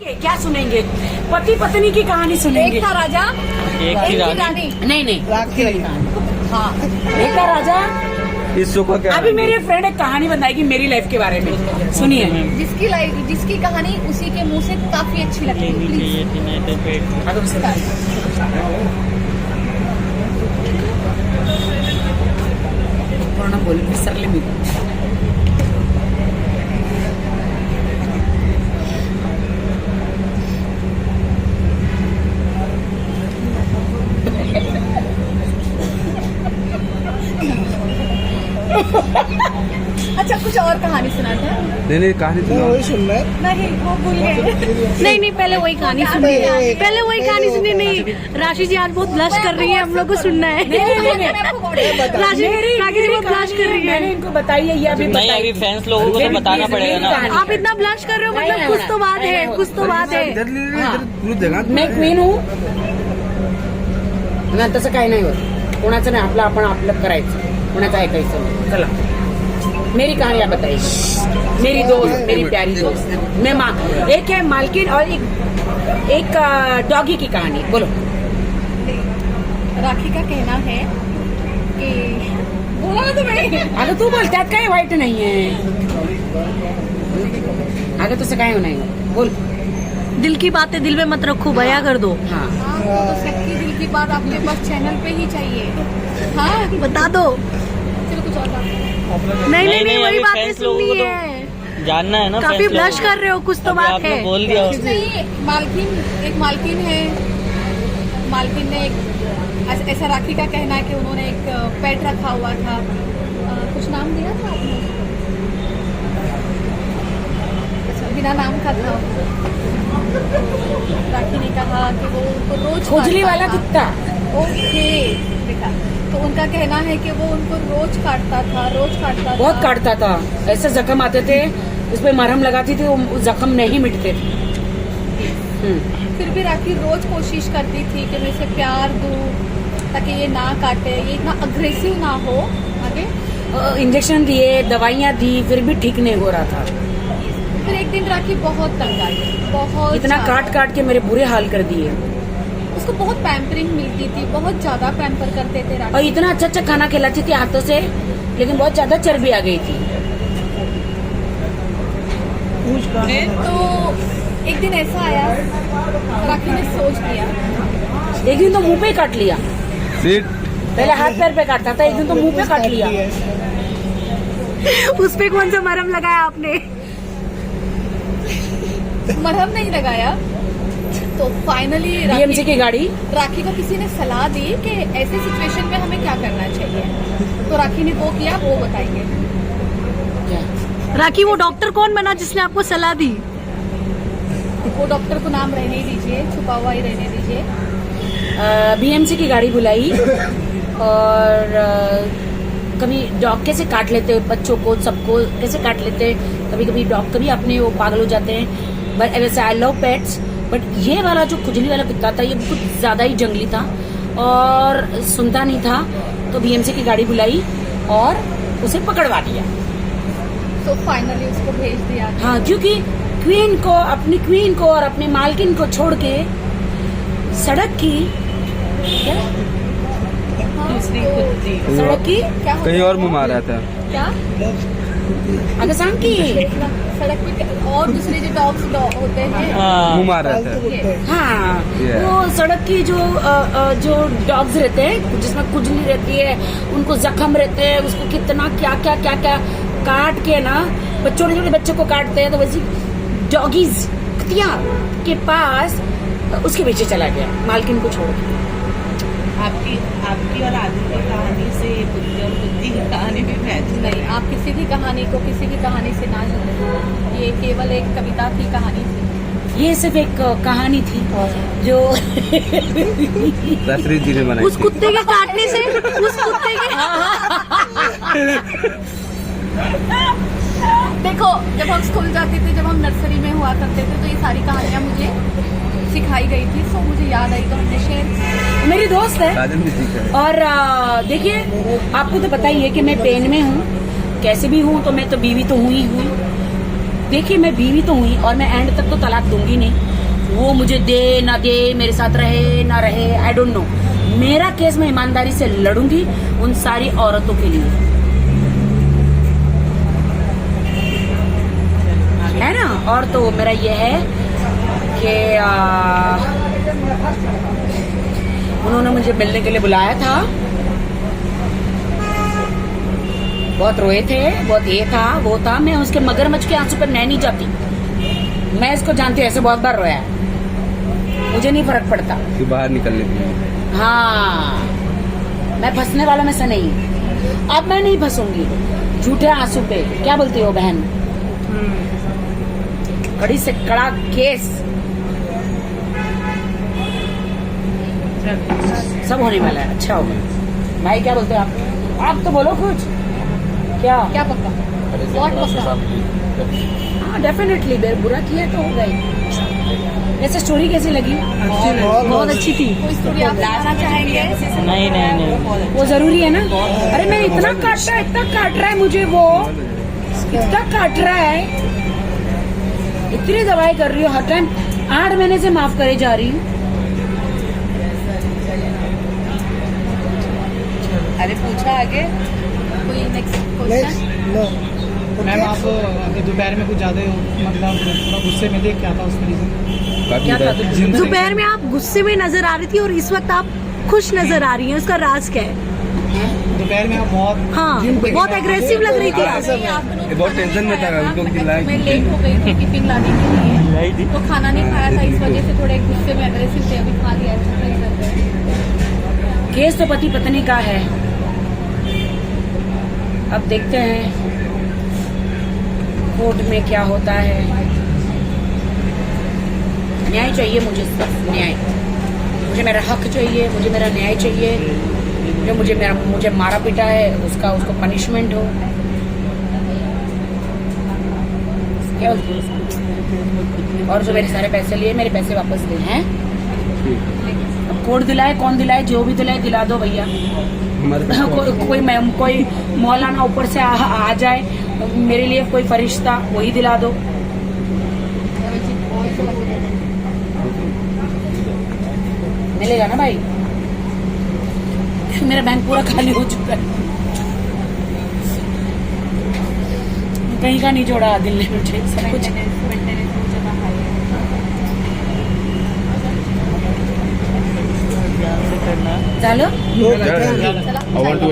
क्या सुनेंगे? पति पत्नी की कहानी सुनेंगे। एक था राजा, एक थी रानी। नहीं राखी वाली कहानी। हाँ, एक था राजा। इस शो का क्या? अभी मेरे फ्रेंड एक कहानी बताएगी मेरी लाइफ के बारे में, सुनिए। जिसकी कहानी उसी के मुंह से काफी अच्छी लगती है। प्लीज थोड़ा बोल सरले में अच्छा, कुछ और कहानी सुनाते हैं। नहीं कहानी वही सुन रहे हैं। नहीं, वो भूल गए। नहीं पहले वही कहानी सुनिए, पहले वही कहानी सुनिए। नहीं, राशि जी आज बहुत ब्लश कर रही है, हम लोग को सुनना है। राशि जी बहुत ब्लश कर रही है। मैंने इनको बताई है, ये अभी नहीं, अभी फैंस लोगों को तो बताना पड़ेगा ना। आप इतना ब्लश कर रहे हो, मतलब कुछ तो बात है, कुछ तो बात है। मैं क्वीन हूँ ना, तसं काही नाही होत. कोणाचं नाही, आपलं आपण आपलं करायचं, कोणाचं ऐकायचं नाही. चला, मेरी कहानी आप बताइए. मेरी दोस्त, मेरी प्यारी दोस्त. मैं माँ, एक है मालकिन और एक डॉगी की कहानी. बोलो. राखी का कहना है कि बोला ना तुम्हें. अगं तू बोल, त्यात काही वाईट नाहीये. अगं तसं काय नाही, बोल. दिल की बातें दिल में मत रखो, बया कर दो. हाँ, तो सबकी दिल की बात आपके पास चैनल पे ही चाहिए. हाँ, बता दो. चलो कुछ और बात. नहीं वही अभी बातें फैंस लोगों सुननी को तो है. जानना है ना. काफी फैंस ब्लश लोगों कर रहे हो, कुछ तो को. बात आपने है. बोल दिया. कुछ नहीं, एक मालकिन है. मालकिन ने ऐसा राखी का कहना है कि उन्होंने एक पेट रखा हुआ था. कुछ नाम दिया था आपने? अच्छा, बिना नाम का था. राखी ने कहा कि वो उनको रोज खोजली काटता वाला था. कुत्ता. ओके, देखा. तो उनका कहना है कि वो उनको रोज काटता था. बहुत काटता था. ऐसे जख्म आते थे, उसपे मरहम लगाती थी, वो जख्म नहीं मिटते थे. फिर भी राखी रोज कोशिश करती थी कि मैं इसे प्यार दूं ताकि ये ना काटे, ये इतना अग्रेसिव ना हो. आगे इंजेक्शन दिए, दवाइयाँ दी, फिर भी ठीक नहीं हो रहा था. फिर एक दिन राखी बहुत तंग आई, बहुत इतना ज्यादा. काट के मेरे बुरे हाल कर दिए. उसको बहुत पैम्परिंग मिलती थी, बहुत ज्यादा पैम्पर करते थे और राखी. इतना अच्छा खाना खिलाती थी हाथों से, लेकिन बहुत ज्यादा चर्बी आ गई थी. तो एक दिन ऐसा आया, राखी ने सोच लिया. एक दिन तो मुंह पे ही काट लिया. सीट. पहले हाथ पैर पे काटता था, एक दिन तो मुंह पे काट लिया. उस पे कौन सा मरहम लगाया आपने? मरहम नहीं लगाया. तो फाइनली बीएमसी की गाड़ी. राखी को किसी ने सलाह दी कि ऐसे सिचुएशन में हमें क्या करना चाहिए. तो राखी ने वो किया, वो बताएंगे. राखी, वो डॉक्टर कौन बना जिसने आपको सलाह दी? वो डॉक्टर को नाम रहने दीजिए, छुपा हुआ ही रहने दीजिए. बीएमसी की गाड़ी बुलाई और कभी डॉग कैसे काट लेते हैं बच्चों को, सबको कैसे काट लेते हैं. कभी डॉग कभी अपने वो पागल हो जाते हैं. बट वैसे आई लव पेट्स, बट ये वाला जो खुजली वाला कुत्ता था, ये कुछ ज्यादा ही जंगली था और सुनता नहीं था. तो बीएमसी की गाड़ी बुलाई और उसे पकड़वा दिया. तो फाइनली उसको भेज दिया. हाँ, क्योंकि अपनी क्वीन को और अपने मालकिन को छोड़ के सड़क की क्या कहीं और मुंह मारा था. क्या अगर सांग की सड़क पे और दूसरे जो डॉग्स होते हैं. मुंह मार रहा था. हाँ, Yeah. वो सड़क की जो डॉग्स रहते हैं जिसमें खुजली रहती है, उनको जख्म रहते हैं, उसको कितना क्या काट के ना, छोटे छोटे बच्चों को काटते हैं. तो वैसे डॉगीज कुतिया के पास उसके पीछे चला गया मालकिन को छोड़ के. आपकी और आदि की कहानी से बुद्धि और बुद्धि की कहानी भी मैच नहीं, आप किसी की कहानी को किसी की कहानी से ना जोड़ें. ये केवल एक कविता की कहानी थी. ये सिर्फ एक कहानी थी जो दशरथ जी ने बनाई उस कुत्ते के काटने से, उस कुत्ते के देखो, जब हम स्कूल जाते थे, जब हम नर्सरी में हुआ करते थे, तो ये सारी कहानियाँ मुझे सिखाई गई थी. तो मुझे याद आई तो हमने शेयर. मेरी दोस्त है. राजन भी सीखा है. और देखिए, आपको तो पता ही है कि मैं पेन में हूँ. कैसे भी हूँ तो मैं तो बीवी तो हुई हूँ. देखिए, मैं बीवी तो हुई और मैं एंड तक तो तलाक दूंगी नहीं. वो मुझे दे ना दे, मेरे साथ रहे ना रहे, आई डोंट नो। मेरा केस मैं ईमानदारी से लड़ूंगी उन सारी औरतों के लिए, है ना। और तो मेरा ये है कि उन्होंने मुझे मिलने के लिए बुलाया था, बहुत रोए थे, बहुत ये था वो था। मैं उसके मगरमच्छ के आंसू पर नहीं जाती, मैं इसको जानती हूँ, ऐसे बहुत बार रोया है, मुझे नहीं फर्क पड़ता। कि बाहर निकल लेती है। हाँ, मैं फंसने वालों में से नहीं, अब मैं नहीं फंसूंगी झूठे आंसू पे। क्या बोलती हो बहन? कड़ी से कड़ा केस सब होने वाला है, अच्छा होगा। भाई क्या बोलते हो आप तो बोलो कुछ। क्या क्या पक्का? बहुत पक्का। हाँ डेफिनेटली, बुरा किया तो होगा ही। ऐसे स्टोरी कैसी लगी? बहुत अच्छी थी। कोई स्टोरी आप बताना चाहेंगे? नहीं वो जरूरी है ना। अरे मैं इतना काट रहा है मुझे, वो इतना काट रहा है, इतनी दवाई कर रही हूँ हर टाइम, 8 महीने से माफ करे जा रही हूँ। अरे पूछा आगे। कोई नेक्स्ट क्वेश्चन? मैम आप दोपहर में कुछ ज़्यादा मतलब थोड़ा गुस्से में थे, क्या था उसका रीज़न? क्या था? दोपहर में आप गुस्से में नजर आ रही थी और इस वक्त आप खुश नजर आ रही हैं, उसका राज क्या है? दोपहर में आप बहुत हाँ, बहुत एग्रेसिव लग रही थी आप। नहीं, आप दोनों ये बहुत टेंशन में था, उनको दिलाया मैं लेट हो गई थी टिफिन लाने के लिए, तो खाना नहीं खाया था, इस वजह से थोड़े गुस्से में एग्रेसिव थे। अभी खा लिया, अच्छा फील करते हैं। केस तो पति पत्नी का है, अब देखते हैं कोर्ट में क्या होता है। न्याय चाहिए मुझे, सिर्फ न्याय। मुझे मेरा हक चाहिए, मुझे मेरा न्याय चाहिए। जो मुझे मारा पीटा है उसको पनिशमेंट हो। क्या और जो मेरे सारे पैसे लिए, मेरे पैसे वापस दे हैं। अब कोर्ट दिलाए, कौन दिलाए, जो भी दिलाए दिला दो भैया। कोई मौलाना ऊपर से आ जाए, मेरे लिए कोई फरिश्ता, वही दिला दो। मिलेगा ना भाई? मेरा बैंक पूरा खाली हो चुका है, कहीं का नहीं छोड़ा दिल ने मुझे, सब कुछ। चलो I want to